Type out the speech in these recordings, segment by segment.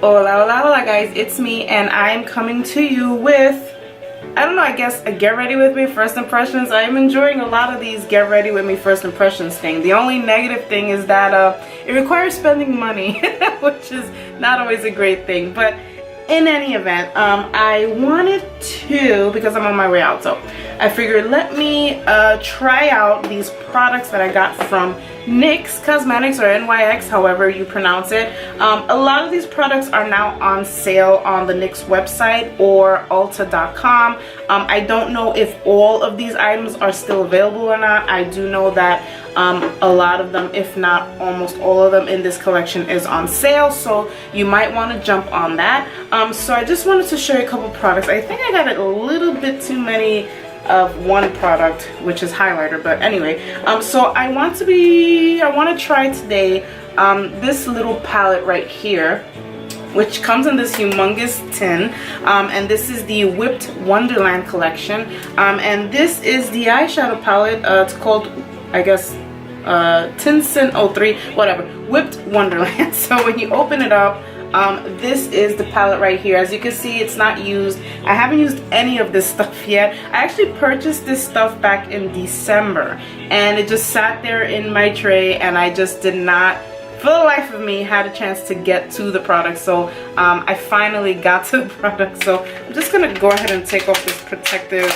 Hola, hola, hola guys, it's me and I'm coming to you with, I don't know, I guess a get ready with me first impressions. I'm enjoying a lot of these get ready with me first impressions thing. The only negative thing is that it requires spending money, which is not always a great thing. But in any event, I wanted to, because I'm on my way out, so I figured let me try out these products that I got from NYX Cosmetics, or NYX, however you pronounce it. A lot of these products are now on sale on the NYX website or Ulta.com. I don't know if all of these items are still available or not. I do know that a lot of them, if not almost all of them in this collection, is on sale, so you might want to jump on that. So I just wanted to show you a couple products. I think I got a little bit too many of one product, which is highlighter, but anyway, so I want to try today this little palette right here, which comes in this humongous tin, and this is the Whipped Wonderland collection, and this is the eyeshadow palette. It's called, I guess, Tinsin 03, whatever, Whipped Wonderland. So when you open it up, this is the palette right here. As you can see, it's not used. I haven't used any of this stuff yet. I actually purchased this stuff back in December, and it just sat there in my tray, and I just did not, for the life of me, had a chance to get to the product. So I finally got to the product. So I'm just gonna go ahead and take off this protective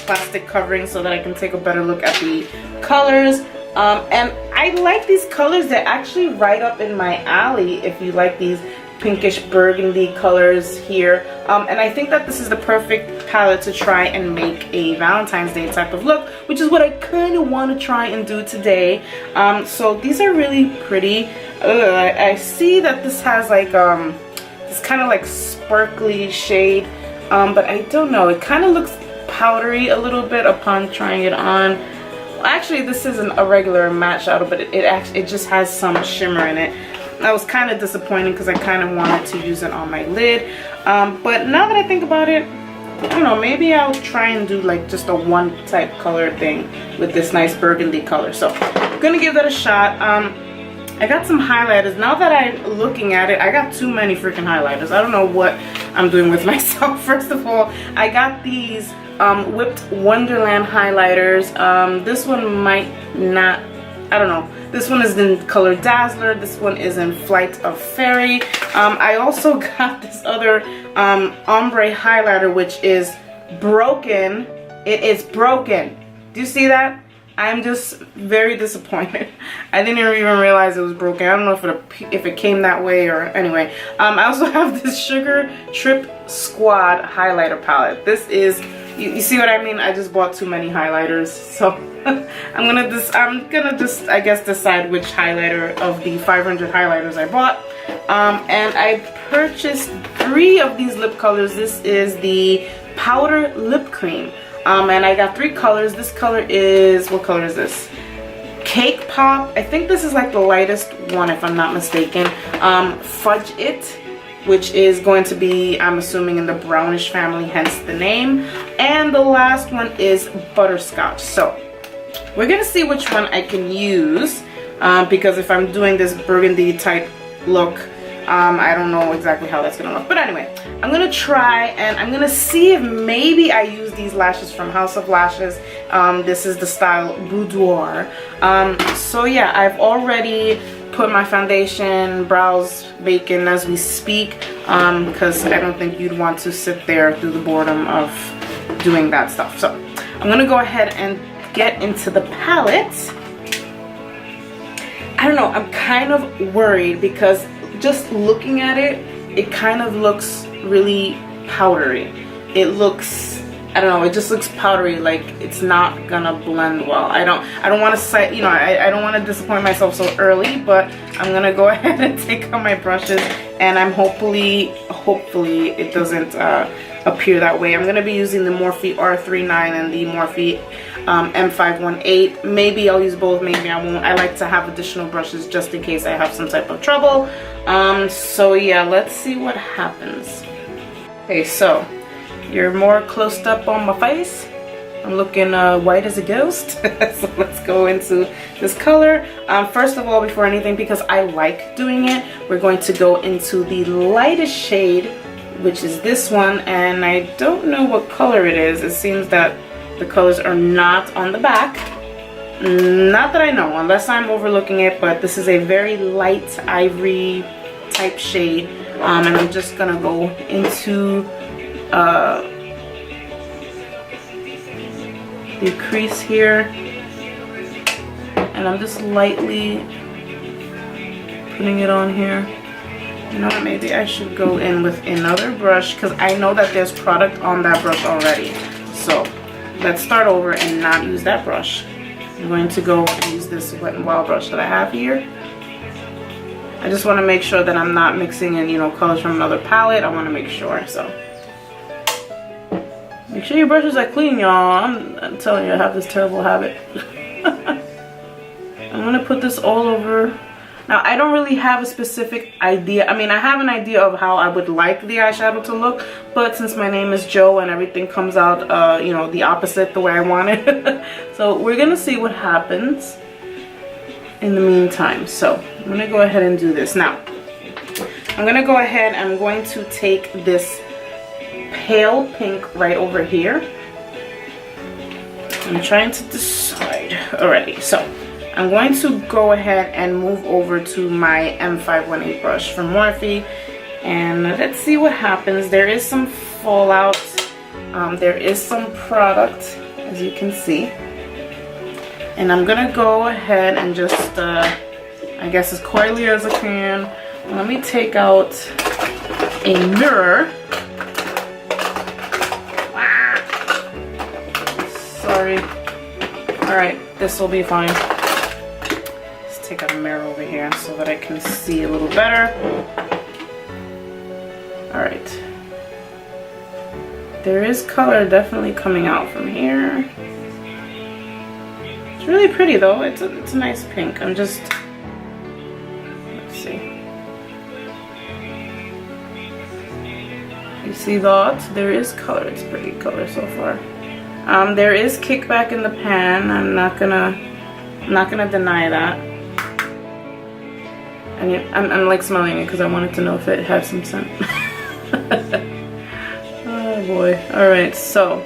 plastic covering so that I can take a better look at the colors. And I like these colors. They're actually right up in my alley if you like these pinkish burgundy colors here. And I think that this is the perfect palette to try and make a Valentine's Day type of look, which is what I kind of want to try and do today. So these are really pretty. I see that this has like this kind of like sparkly shade, but I don't know. It kind of looks powdery a little bit upon trying it on. Actually, this isn't a regular matte shadow, but it just has some shimmer in it. That was kind of disappointing because I kind of wanted to use it on my lid. But now that I think about it, I don't know, maybe I'll try and do like just a one type color thing with this nice burgundy color. So I'm gonna give that a shot. I got some highlighters. Now that I'm looking at it, I got too many freaking highlighters. I don't know what I'm doing with myself. First of all, I got these Whipped Wonderland highlighters. This one might not, I don't know. This one is in color Dazzler. This one is in Flight of Fairy. I also got this other ombre highlighter, which is broken. It is broken. Do you see that? I'm just very disappointed. I didn't even realize it was broken. I don't know if it came that way or anyway. I also have this Sugar Trip Squad highlighter palette. This is, you see what I mean? I just bought too many highlighters, so I'm gonna just I guess decide which highlighter of the 500 highlighters I bought. And I purchased 3 of these lip colors. This is the Powder Lip Cream. And I got 3 colors. This color is, what color is this? Cake Pop. I think this is like the lightest one if I'm not mistaken. Fudge It, which is going to be, I'm assuming, in the brownish family, hence the name. And the last one is Butterscotch. So we're gonna see which one I can use, because if I'm doing this burgundy type look, I don't know exactly how that's gonna look. But anyway, I'm gonna try and I'm gonna see if maybe I use these lashes from House of Lashes. This is the style Boudoir. So yeah, I've already put my foundation, brows baking as we speak, because I don't think you'd want to sit there through the boredom of doing that stuff. So I'm gonna go ahead and get into the palette. I don't know, I'm kind of worried because just looking at it, it kind of looks really powdery. It looks, I don't know, it just looks powdery, like it's not gonna blend well. I don't want to say, you know, I don't want to disappoint myself so early, but I'm gonna go ahead and take out my brushes, and I'm hopefully it doesn't appear that way. I'm gonna be using the Morphe R39 and the Morphe M518. Maybe I'll use both, maybe I won't. I like to have additional brushes just in case I have some type of trouble. So yeah, let's see what happens. Okay, so you're more close up on my face. I'm looking white as a ghost. So let's go into this color. First of all, before anything, because I like doing it, we're going to go into the lightest shade, which is this one, and I don't know what color it is. It seems that the colors are not on the back. Not that I know, unless I'm overlooking it, but this is a very light ivory type shade. And I'm just gonna go into the crease here, and I'm just lightly putting it on here. You know what, maybe I should go in with another brush, because I know that there's product on that brush already. So let's start over and not use that brush. I'm going to go and use this Wet n Wild brush that I have here. I just want to make sure that I'm not mixing in, you know, colors from another palette. I want to make sure, so. Make sure your brushes are clean, y'all. I'm telling you, I have this terrible habit. I'm going to put this all over. Now, I don't really have a specific idea. I mean, I have an idea of how I would like the eyeshadow to look, but since my name is Jo and everything comes out, you know, the opposite the way I want it. So we're going to see what happens in the meantime. So I'm going to go ahead and do this. Now, I'm going to go ahead, I'm going to take this pale pink right over here. I'm trying to decide already. So I'm going to go ahead and move over to my M518 brush from Morphe, and let's see what happens. There is some fallout. There is some product, as you can see. And I'm gonna go ahead and just, I guess as coyly as I can, let me take out a mirror. Sorry. Alright, this will be fine. Take out a mirror over here so that I can see a little better. Alright. There is color definitely coming out from here. It's really pretty though. It's a nice pink. I'm just, let's see. You see that? There is color. It's pretty color so far. There is kickback in the pan. I'm not gonna deny that. And I'm like smelling it because I wanted to know if it had some scent. Oh boy. Alright, so.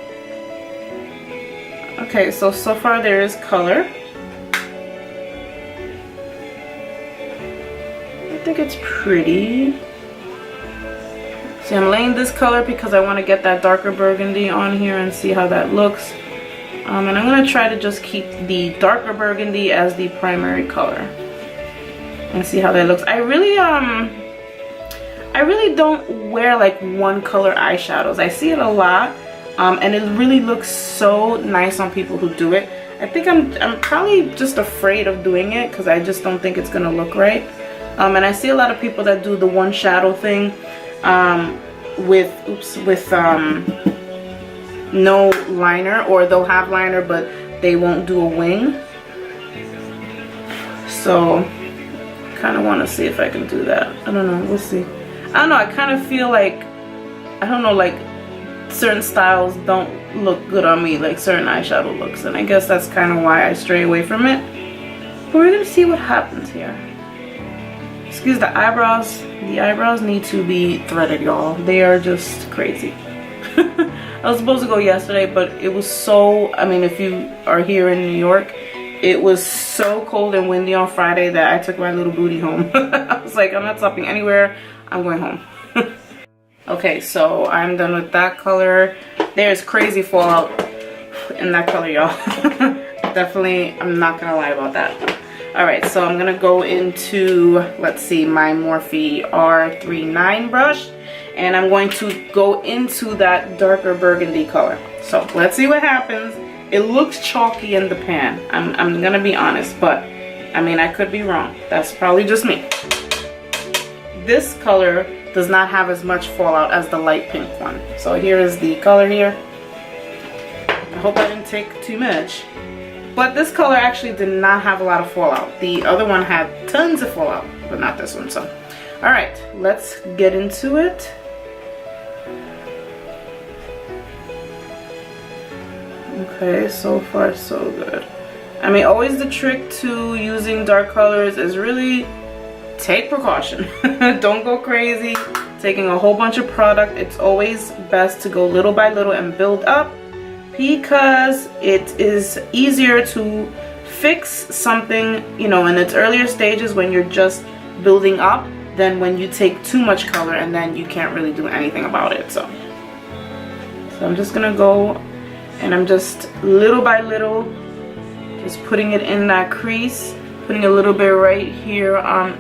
Okay, so far there is color. I think it's pretty. See, I'm laying this color because I want to get that darker burgundy on here and see how that looks. And I'm going to try to just keep the darker burgundy as the primary color. And see how that looks. I really don't wear like one color eyeshadows. I see it a lot, and it really looks so nice on people who do it. I think I'm probably just afraid of doing it because I just don't think it's gonna look right. And I see a lot of people that do the one shadow thing with no liner, or they'll have liner but they won't do a wing. So kind of want to see if I can do that. I don't know, we'll see. I don't know, I kind of feel like, I don't know, like certain styles don't look good on me, like certain eyeshadow looks, and I guess that's kind of why I stray away from it. But we're gonna see what happens here. Excuse the eyebrows. The eyebrows need to be threaded, y'all. They are just crazy. I was supposed to go yesterday, but it was so, I mean, if you are here in New York, it was so cold and windy on Friday that I took my little booty home. I was like, I'm not stopping anywhere. I'm going home. Okay, so I'm done with that color. There's crazy fallout in that color, y'all. Definitely, I'm not gonna lie about that. Alright, so I'm gonna go into, let's see, my Morphe R39 brush. And I'm going to go into that darker burgundy color. So let's see what happens. It looks chalky in the pan. I'm gonna be honest, but I mean, I could be wrong. That's probably just me. This color does not have as much fallout as the light pink one. So here is the color here. I hope I didn't take too much. But this color actually did not have a lot of fallout. The other one had tons of fallout, but not this one. So, all right, let's get into it. Okay, so far so good. I mean, always the trick to using dark colors is really take precaution. Don't go crazy taking a whole bunch of product. It's always best to go little by little and build up, because it is easier to fix something, you know, in its earlier stages when you're just building up, than when you take too much color and then you can't really do anything about it. So I'm just gonna go, and I'm just little by little just putting it in that crease, putting a little bit right here on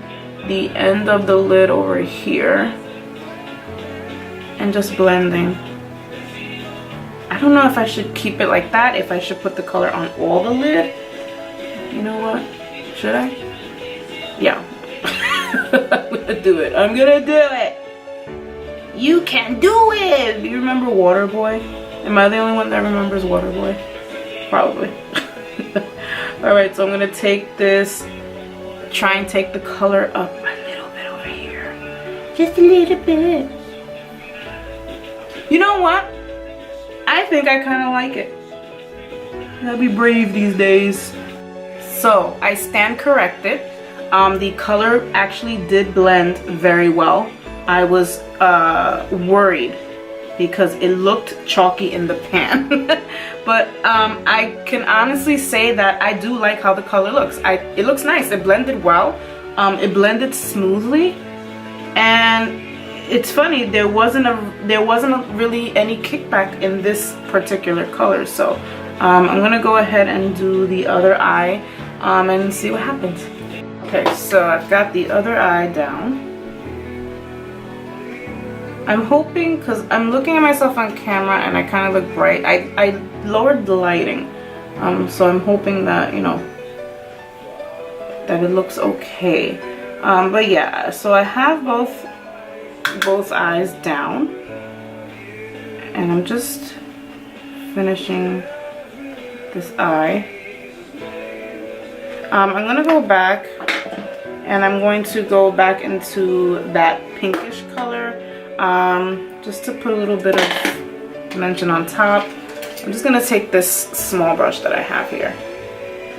the end of the lid over here, and just blending. I don't know if I should keep it like that, if I should put the color on all the lid. You know what? Should I? Yeah. I'm gonna do it. I'm gonna do it. You can do it. Do you remember Waterboy? Am I the only one that remembers Waterboy? Probably. Alright, so I'm gonna take this, try and take the color up a little bit over here. Just a little bit. You know what? I think I kind of like it. Gotta be brave these days. So I stand corrected. The color actually did blend very well. I was worried because it looked chalky in the pan. But I can honestly say that I do like how the color looks. It looks nice. It blended well. It blended smoothly, and it's funny, there wasn't really any kickback in this particular color. So I'm gonna go ahead and do the other eye and see what happens. Okay, so I've got the other eye down. I'm hoping, because I'm looking at myself on camera and I kind of look bright. I lowered the lighting, so I'm hoping that, you know, that it looks okay. But yeah, so I have both eyes down, and I'm just finishing this eye. I'm gonna go back, and I'm going to go back into that pinkish color, just to put a little bit of dimension on top. I'm just gonna take this small brush that I have here.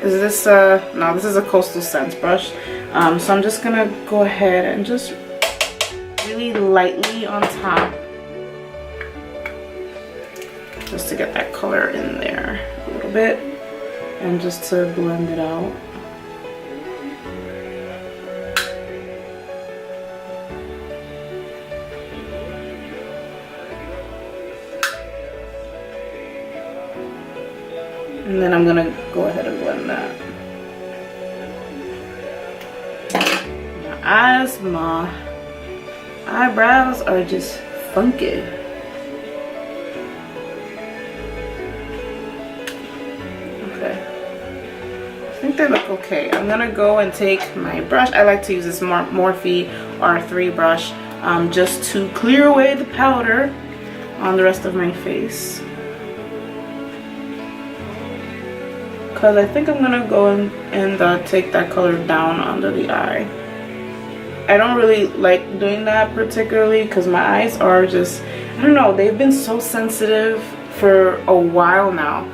Is this no, this is a Coastal Scents brush. So I'm just gonna go ahead and just really lightly on top, just to get that color in there a little bit, and just to blend it out. And then I'm gonna go ahead and blend that. My eyebrows are just funky. Okay. I think they look okay. I'm gonna go and take my brush. I like to use this Morphe R3 brush just to clear away the powder on the rest of my face. Because I think I'm gonna go and take that color down under the eye. I don't really like doing that particularly because my eyes are just, I don't know, they've been so sensitive for a while now.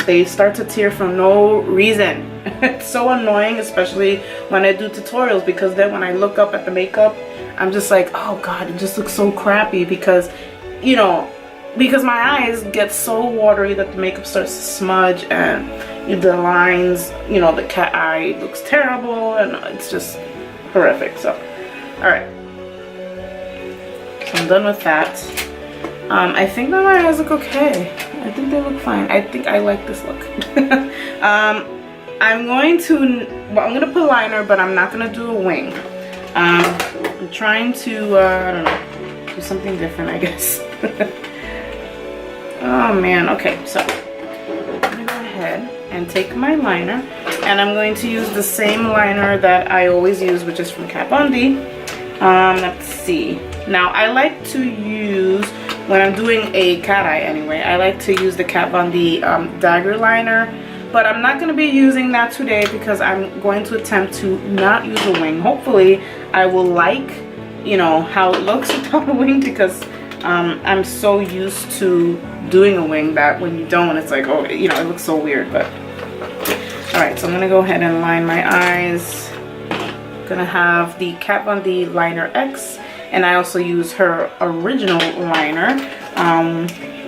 They start to tear for no reason. It's so annoying, especially when I do tutorials, because then when I look up at the makeup, I'm just like, oh god, it just looks so crappy, because, you know, because my eyes get so watery that the makeup starts to smudge, and the lines, you know, the cat eye looks terrible, and it's just horrific. So alright, so I'm done with that. I think that my eyes look okay. I think they look fine. I think I like this look. I'm going to put liner, but I'm not going to do a wing. I'm trying to I don't know, do something different, I guess. Oh man, okay, so I'm gonna go ahead and take my liner, and I'm going to use the same liner that I always use, which is from Kat Von D. Let's see. Now I like to use, when I'm doing a cat eye anyway, I like to use the Kat Von D dagger liner, but I'm not going to be using that today because I'm going to attempt to not use a wing. Hopefully I will like, you know, how it looks without a wing, because I'm so used to doing a wing that when you don't, it's like, oh, you know, it looks so weird. But all right, so I'm gonna go ahead and line my eyes. Gonna have the Kat Von D Liner X, and I also use her original liner,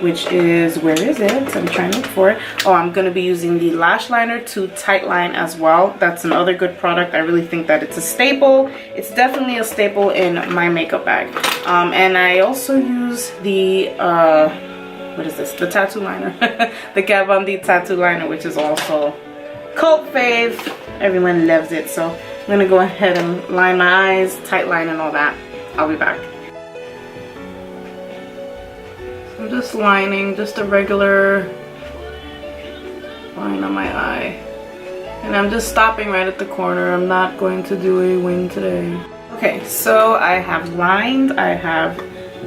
which is, where is it? I'm trying to look for it. Oh, I'm gonna be using the Lash Liner to tight line as well. That's another good product. I really think that it's a staple. It's definitely a staple in my makeup bag. And I also use the what is this? The tattoo liner, the Kat Von D tattoo liner, which is also cult fave. Everyone loves it. So I'm gonna go ahead and line my eyes, tight line and all that. I'll be back. I'm just lining just a regular line on my eye. And I'm just stopping right at the corner. I'm not going to do a wing today. Okay, so I have lined, I have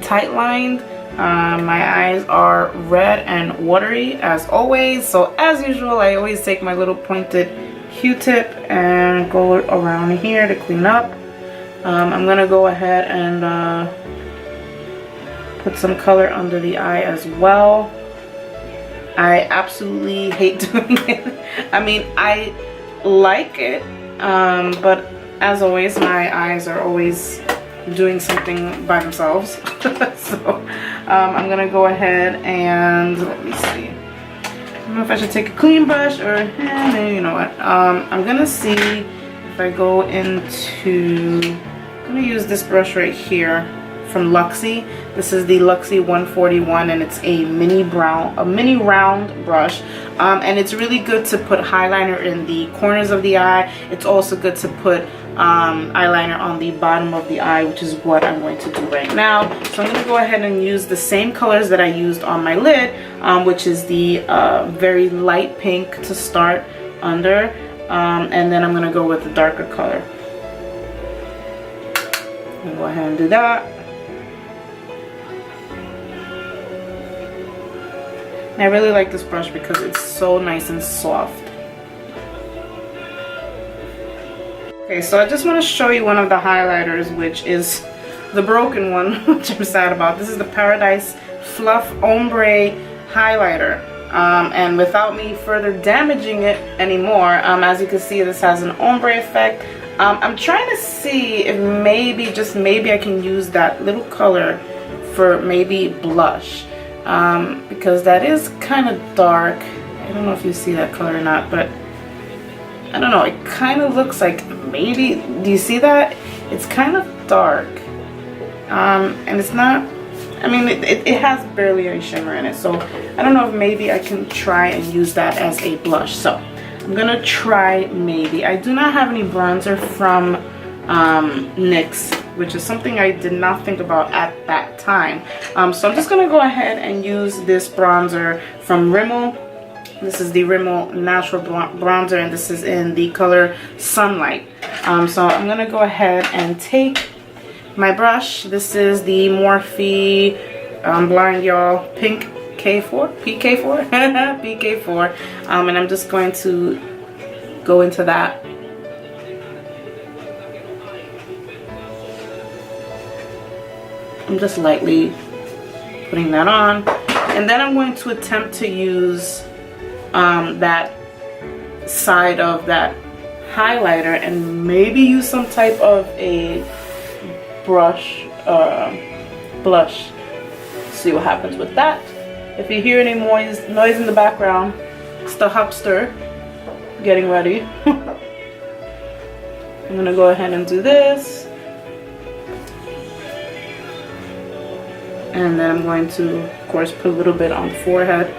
tight lined. My eyes are red and watery as always. So as usual, I always take my little pointed Q-tip and go around here to clean up. I'm gonna go ahead and put some color under the eye as well. I absolutely hate doing it. I mean, I like it, but as always, my eyes are always doing something by themselves. So I'm gonna go ahead and, let me see. I don't know if I should take a clean brush or, maybe, you know what. I'm gonna see if I go into, I'm gonna use this brush right here from Luxie. This is the Luxie 141, and it's a mini round brush, and it's really good to put highlighter in the corners of the eye. It's also good to put eyeliner on the bottom of the eye, which is what I'm going to do right now. So I'm going to go ahead and use the same colors that I used on my lid, which is the very light pink to start under, and then I'm going to go with the darker color. I'm going to go ahead and do that. And I really like this brush because it's so nice and soft. Okay, so I just want to show you one of the highlighters, which is the broken one, which I'm sad about. This is the Paradise Fluff Ombre Highlighter. And without me further damaging it anymore, as you can see, this has an ombre effect. I'm trying to see if maybe, just maybe, I can use that little color for maybe blush. Because that is kind of dark. I don't know if you see that color or not, but I don't know, it kind of looks like maybe, do you see that? It's kind of dark, and it's not, I mean, it has barely any shimmer in it, so I don't know if maybe I can try and use that as a blush. So I'm gonna try maybe. I do not have any bronzer from NYX, which is something I did not think about at that time. So I'm just gonna go ahead and use this bronzer from Rimmel. This is the Rimmel Natural Bronzer, and this is in the color Sunlight. So I'm gonna go ahead and take my brush. This is the Morphe Blind Y'all Pink K4, PK4, PK4, and I'm just going to go into that. I'm just lightly putting that on, and then I'm going to attempt to use that side of that highlighter and maybe use some type of a brush blush. See what happens with that. If you hear any noise in the background, it's the hubster getting ready. I'm gonna go ahead and do this. And then I'm going to, of course, put a little bit on the forehead.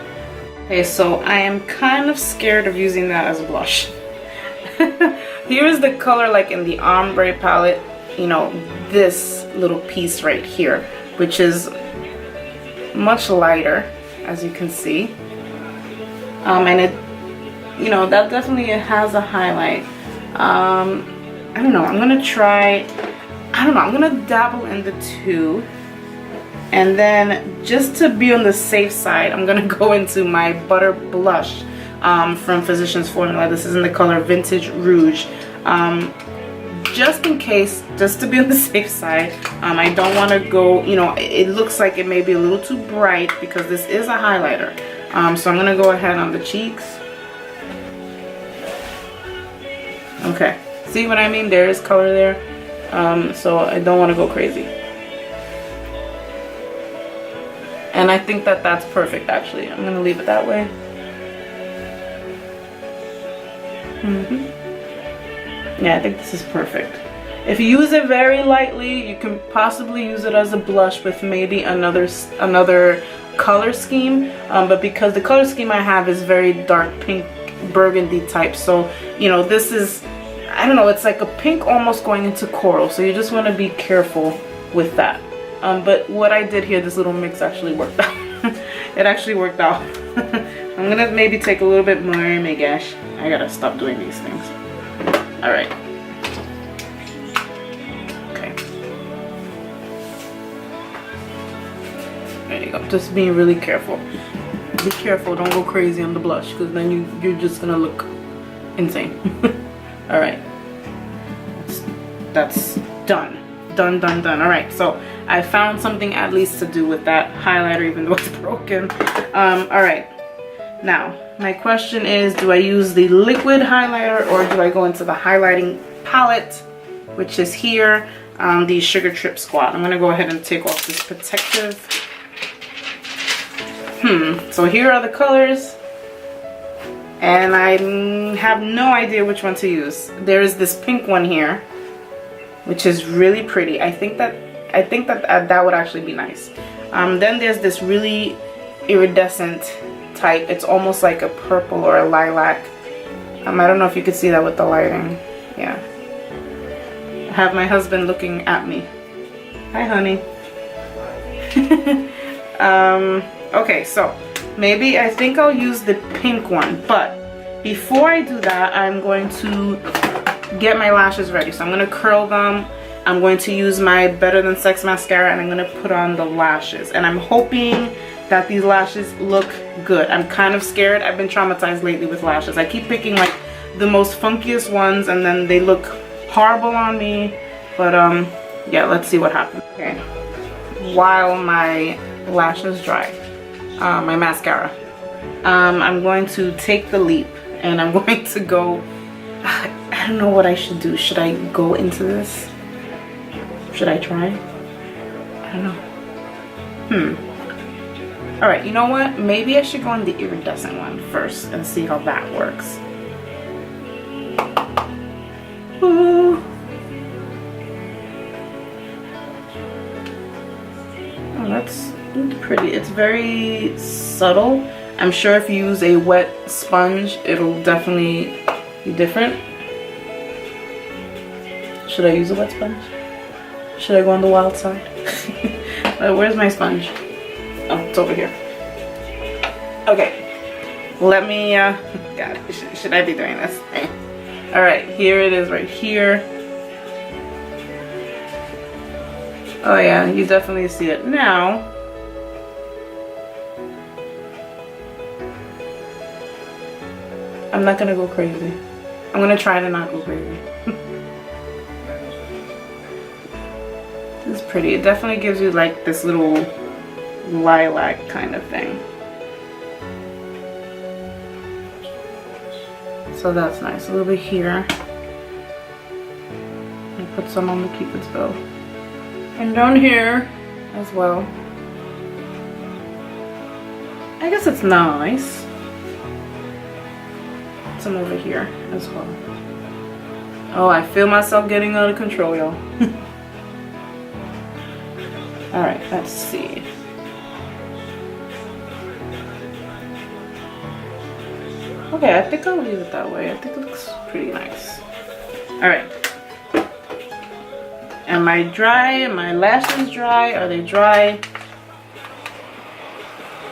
Okay, so I am kind of scared of using that as a blush. Here's the color like in the ombre palette, you know, this little piece right here, which is much lighter, as you can see. And it, you know, that definitely has a highlight. I don't know, I'm gonna try, I'm gonna dabble in the two. And then, just to be on the safe side, I'm gonna go into my Butter Blush from Physicians Formula. This is in the color Vintage Rouge. just in case, just to be on the safe side, I don't want to go, you know, it looks like it may be a little too bright because this is a highlighter. So I'm going to go ahead on the cheeks. Okay, see what I mean? There is color there. So I don't want to go crazy. And I think that that's perfect, actually. I'm going to leave it that way. Yeah, I think this is perfect. If you use it very lightly, you can possibly use it as a blush with maybe another color scheme. But because the color scheme I have is very dark pink burgundy type, so you know, this is, I don't know, it's like a pink almost going into coral, so you just want to be careful with that. But what I did here, this little mix actually worked out. It actually worked out. I'm gonna maybe take a little bit more. Oh my gosh, I gotta stop doing these things. All right. Okay. There you go. Just being really careful. Be careful. Don't go crazy on the blush, because then you're just gonna look insane. All right. That's done. Done. All right. So I found something at least to do with that highlighter, even though it's broken. All right. Now, my question is, do I use the liquid highlighter or do I go into the highlighting palette, which is here, the Sugar Trip Squad? I'm going to go ahead and take off this protective. So here are the colors. And I have no idea which one to use. There is this pink one here, which is really pretty. I think that would actually be nice. Then there's this really iridescent type. It's almost like a purple or a lilac. I don't know if you could see that with the lighting. Yeah. I have my husband looking at me. Hi, honey. Okay, so maybe I think I'll use the pink one, but before I do that, I'm going to get my lashes ready. So I'm going to curl them. I'm going to use my Better Than Sex mascara, and I'm going to put on the lashes. And I'm hoping that these lashes look good. I'm kind of scared. I've been traumatized lately with lashes. I keep picking like the most funkiest ones and then they look horrible on me. But yeah, let's see what happens. Okay, while my lashes dry, my mascara, I'm going to take the leap and I'm going to go, I don't know what I should do. Should I go into this? Should I try? I don't know. Alright, you know what? Maybe I should go on the iridescent one first and see how that works. Ooh. Oh, that's pretty. It's very subtle. I'm sure if you use a wet sponge, it'll definitely be different. Should I use a wet sponge? Should I go on the wild side? Where's my sponge? Oh, it's over here. Okay, let me, God, should I be doing this? All right, here it is right here. Oh yeah, you definitely see it now. I'm not gonna go crazy. I'm gonna try to not go crazy. This is pretty. It definitely gives you like this little lilac kind of thing. So that's nice. A little bit here. And put some on the Cupid's bow. And down here as well. I guess it's nice. Some over here as well. Oh, I feel myself getting out of control, y'all. Alright, let's see. Okay, I think I'll leave it that way. I think it looks pretty nice. Alright. Am I dry? Am my lashes dry? Are they dry?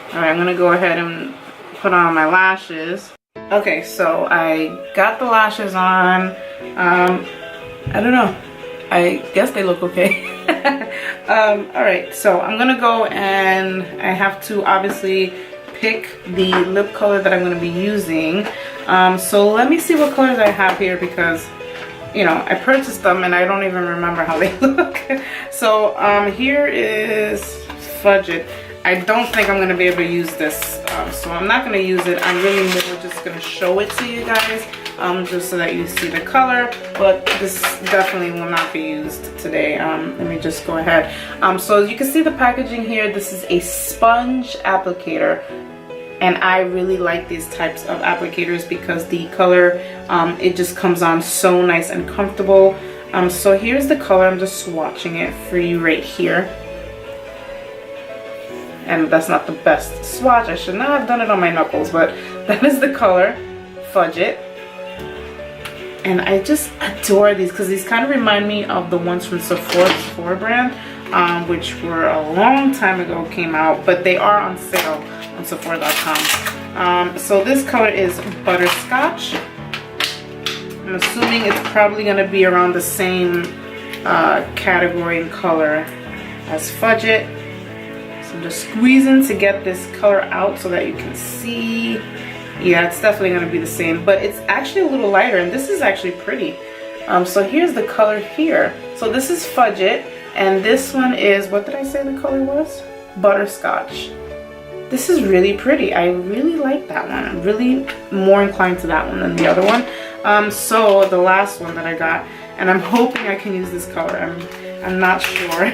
Alright, I'm gonna go ahead and put on my lashes. Okay, so I got the lashes on. I don't know. I guess they look okay. Alright, so I'm gonna go and I have to obviously pick the lip color that I'm going to be using. So let me see what colors I have here, because you know, I purchased them and I don't even remember how they look. So here is Fudge It. I don't think I'm gonna be able to use this, so I'm not gonna use it. I'm really more just gonna show it to you guys, just so that you see the color, but this definitely will not be used today. Let me just go ahead. So you can see the packaging here. This is a sponge applicator, and I really like these types of applicators because the color, it just comes on so nice and comfortable. So here's the color. I'm just swatching it for you right here. And that's not the best swatch. I should not have done it on my knuckles, but that is the color, Fudge It. And I just adore these because these kind of remind me of the ones from Sephora brand, which were a long time ago came out, but they are on sale on Sephora.com. So this color is Butterscotch. I'm assuming it's probably going to be around the same category and color as Fudge It. I'm just squeezing to get this color out so that you can see. Yeah, it's definitely going to be the same, but it's actually a little lighter, and this is actually pretty. So here's the color here. So this is Fudge It, and this one is, what did I say the color was? Butterscotch. This is really pretty. I really like that one. I'm really more inclined to that one than the other one. So the last one that I got, and I'm hoping I can use this color. I'm not sure.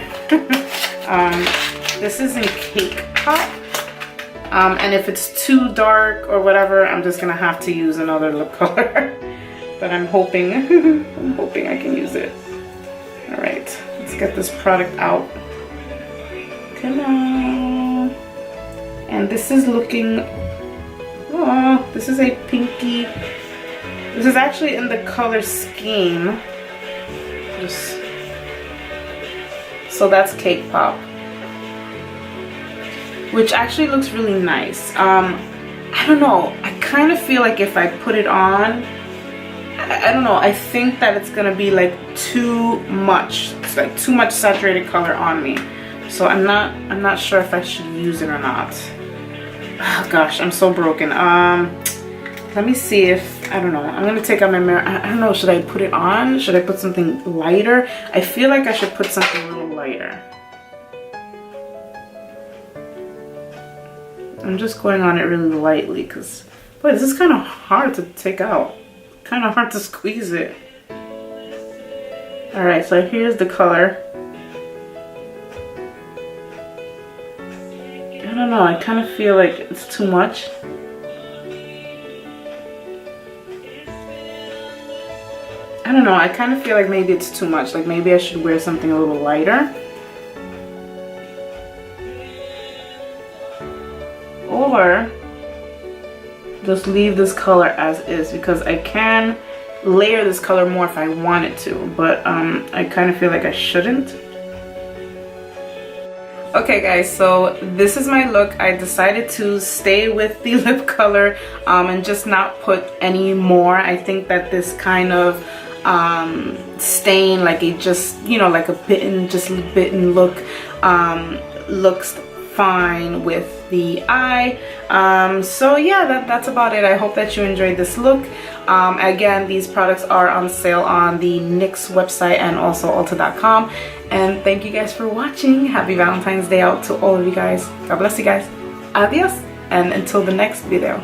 This is in Cake Pop, and if it's too dark or whatever, I'm just gonna have to use another lip color. But I'm hoping, I'm hoping I can use it. All right, let's get this product out. Come on. And this is looking, oh, this is a pinky. This is actually in the color Scheme. So that's Cake Pop, which actually looks really nice. I don't know, I kind of feel like if I put it on, I don't know, I think that it's gonna be like too much. It's like too much saturated color on me. So I'm not sure if I should use it or not. Oh gosh, I'm so broken. Let me see if, I don't know, I'm gonna take out my mirror. I don't know, should I put it on? Should I put something lighter? I feel like I should put something a little lighter. I'm just going on it really lightly because, boy, this is kind of hard to take out. Kind of hard to squeeze it. Alright, so here's the color. I don't know, I kind of feel like it's too much. I don't know, I kind of feel like maybe it's too much. Like maybe I should wear something a little lighter. Or just leave this color as is, because I can layer this color more if I wanted to, but I kind of feel like I shouldn't. Okay guys, so this is my look. I decided to stay with the lip color and just not put any more. I think that this kind of stain, like it just, you know, like a bitten look looks fine with the eye. So yeah, that's about it. I hope that you enjoyed this look. Again, these products are on sale on the NYX website and also Ulta.com. And thank you guys for watching. Happy Valentine's Day out to all of you guys. God bless you guys. Adios. And until the next video.